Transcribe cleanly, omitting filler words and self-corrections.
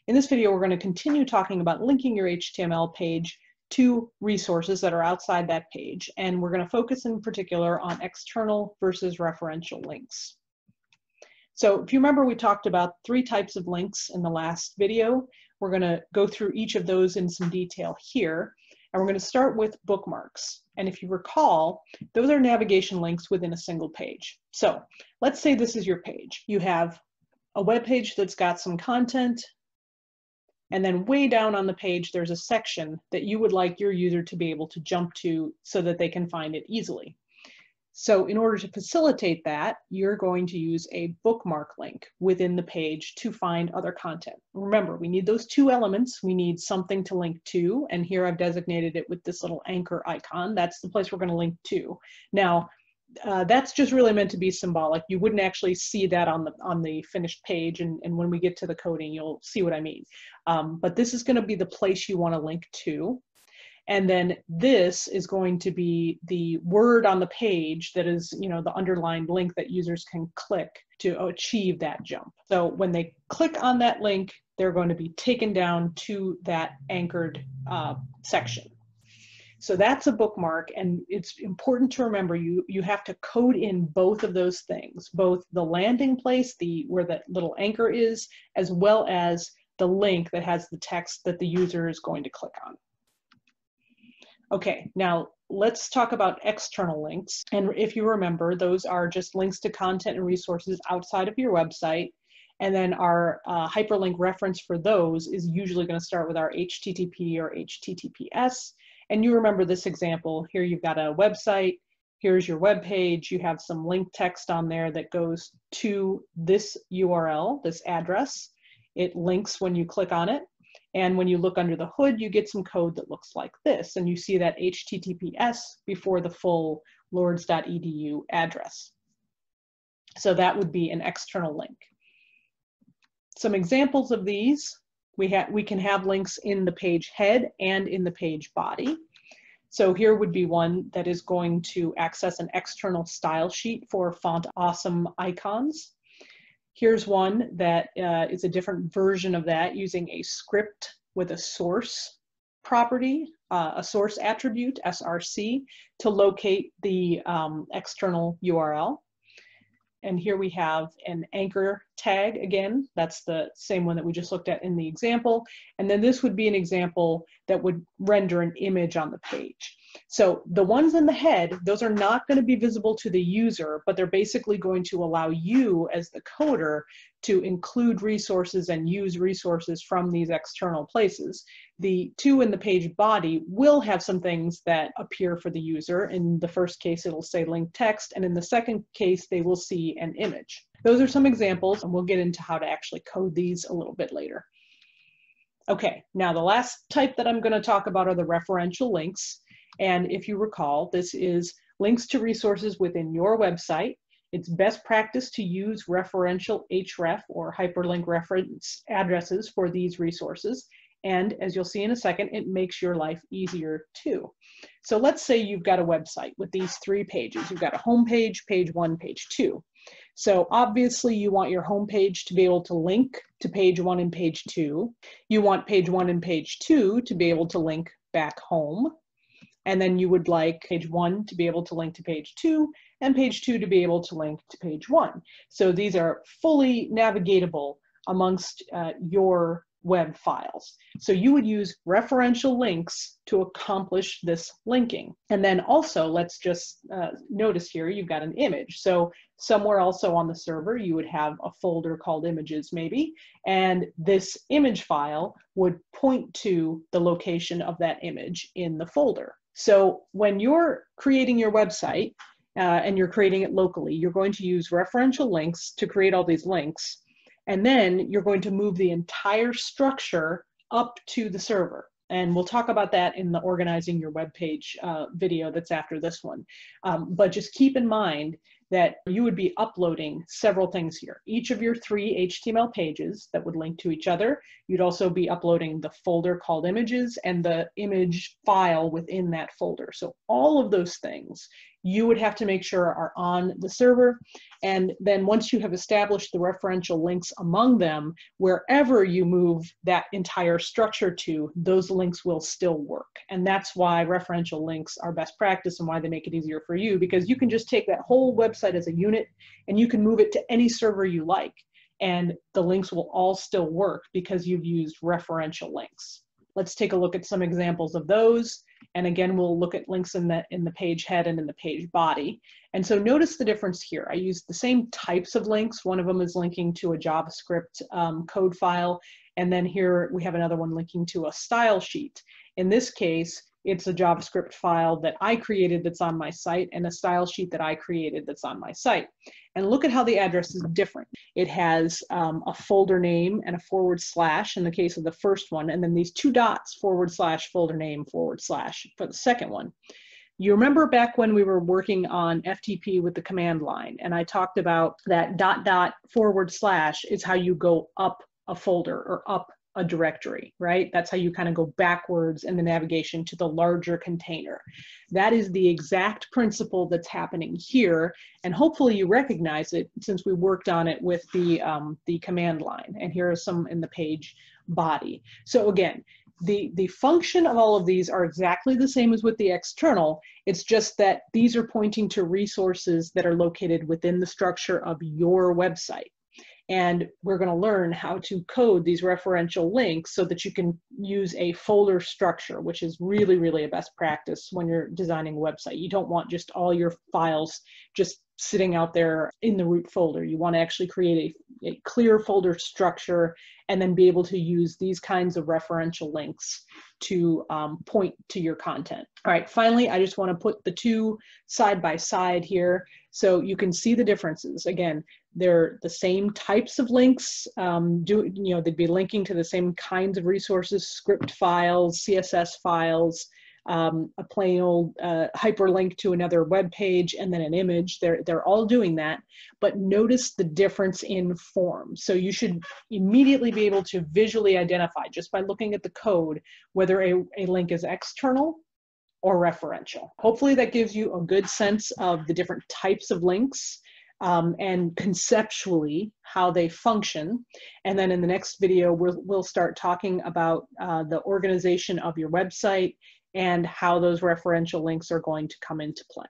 In this video, we're going to continue talking about linking your HTML page to resources that are outside that page, and we're going to focus in particular on external versus referential links. So if you remember, we talked about 3 types of links in the last video. We're going to go through each of those in some detail here, and we're going to start with bookmarks. And if you recall, those are navigation links within a single page. So let's say this is your page. You have a web page that's got some content, and then way down on the page, there's a section that you would like your user to be able to jump to so that they can find it easily. So in order to facilitate that, you're going to use a bookmark link within the page to find other content. Remember, we need those 2 elements. We need something to link to, and here I've designated it with this little anchor icon. That's the place we're going to link to. Now, that's just really meant to be symbolic. You wouldn't actually see that on the finished page, and when we get to the coding, you'll see what I mean. But this is going to be the place you want to link to. And then this is going to be the word on the page that is, the underlined link that users can click to achieve that jump. So when they click on that link, they're going to be taken down to that anchored section. So that's a bookmark, and it's important to remember you have to code in both of those things, both the landing place, where that little anchor is, as well as the link that has the text that the user is going to click on. Okay, now let's talk about external links. And if you remember, those are just links to content and resources outside of your website. And then our hyperlink reference for those is usually going to start with our HTTP or HTTPS. And you remember this example. Here you've got a website. Here's your web page. You have some link text on there that goes to this URL, this address. It links when you click on it. And when you look under the hood, you get some code that looks like this. And you see that HTTPS before the full lourdes.edu address. So that would be an external link. Some examples of these, we can have links in the page head and in the page body. So here would be one that is going to access an external style sheet for font awesome icons. Here's one that is a different version of that using a script with a source property, a source attribute, SRC, to locate the external URL. And here we have an anchor tag again. That's the same one that we just looked at in the example. And then this would be an example that would render an image on the page. So the ones in the head, those are not going to be visible to the user, but they're basically going to allow you as the coder to include resources and use resources from these external places. The 2 in the page body will have some things that appear for the user. In the first case, it'll say link text, and in the second case, they will see an image. Those are some examples, and we'll get into how to actually code these a little bit later. Okay, now the last type that I'm going to talk about are the referential links. And if you recall, this is links to resources within your website. It's best practice to use referential href or hyperlink reference addresses for these resources. And as you'll see in a second, it makes your life easier too. So let's say you've got a website with these 3 pages. You've got a home page, page 1, page 2. So obviously you want your home page to be able to link to page 1 and page 2. You want page 1 and page 2 to be able to link back home. And then you would like page 1 to be able to link to page 2 and page 2 to be able to link to page 1. So these are fully navigatable amongst your web files. So you would use referential links to accomplish this linking. And then also, let's just notice here, you've got an image. So somewhere also on the server, you would have a folder called images maybe, and this image file would point to the location of that image in the folder. So when you're creating your website and you're creating it locally, you're going to use referential links to create all these links. And then you're going to move the entire structure up to the server. And we'll talk about that in the organizing your web page video that's after this one. But just keep in mind that you would be uploading several things here. Each of your 3 HTML pages that would link to each other. You'd also be uploading the folder called images and the image file within that folder. So all of those things you would have to make sure are on the server. And then once you have established the referential links among them, wherever you move that entire structure to, those links will still work. And that's why referential links are best practice and why they make it easier for you, because you can just take that whole website as a unit and you can move it to any server you like. And the links will all still work because you've used referential links. Let's take a look at some examples of those. And again, we'll look at links in the page head and in the page body. And so notice the difference here. I used the same types of links. One of them is linking to a JavaScript code file. And then here we have another one linking to a style sheet. In this case, it's a JavaScript file that I created that's on my site and a style sheet that I created that's on my site. And look at how the address is different. It has a folder name and a / in the case of the first one, and then these 2 dots / folder name / for the second one. You remember back when we were working on FTP with the command line, and I talked about that .. / is how you go up a folder or up a directory, right? That's how you kind of go backwards in the navigation to the larger container. That is the exact principle that's happening here, and hopefully you recognize it since we worked on it with the command line. And here are some in the page body. So again, the function of all of these are exactly the same as with the external. It's just that these are pointing to resources that are located within the structure of your website. And we're going to learn how to code these referential links so that you can use a folder structure, which is really, really a best practice when you're designing a website. You don't want just all your files just sitting out there in the root folder. You want to actually create a clear folder structure and then be able to use these kinds of referential links to point to your content. All right, finally, I just want to put the two side by side here so you can see the differences. Again, they're the same types of links. They'd be linking to the same kinds of resources, script files, CSS files, a plain old hyperlink to another web page, and then an image. They're all doing that, but notice the difference in form. So you should immediately be able to visually identify, just by looking at the code, whether a link is external or referential. Hopefully that gives you a good sense of the different types of links and conceptually how they function. And then in the next video, we'll start talking about the organization of your website and how those referential links are going to come into play.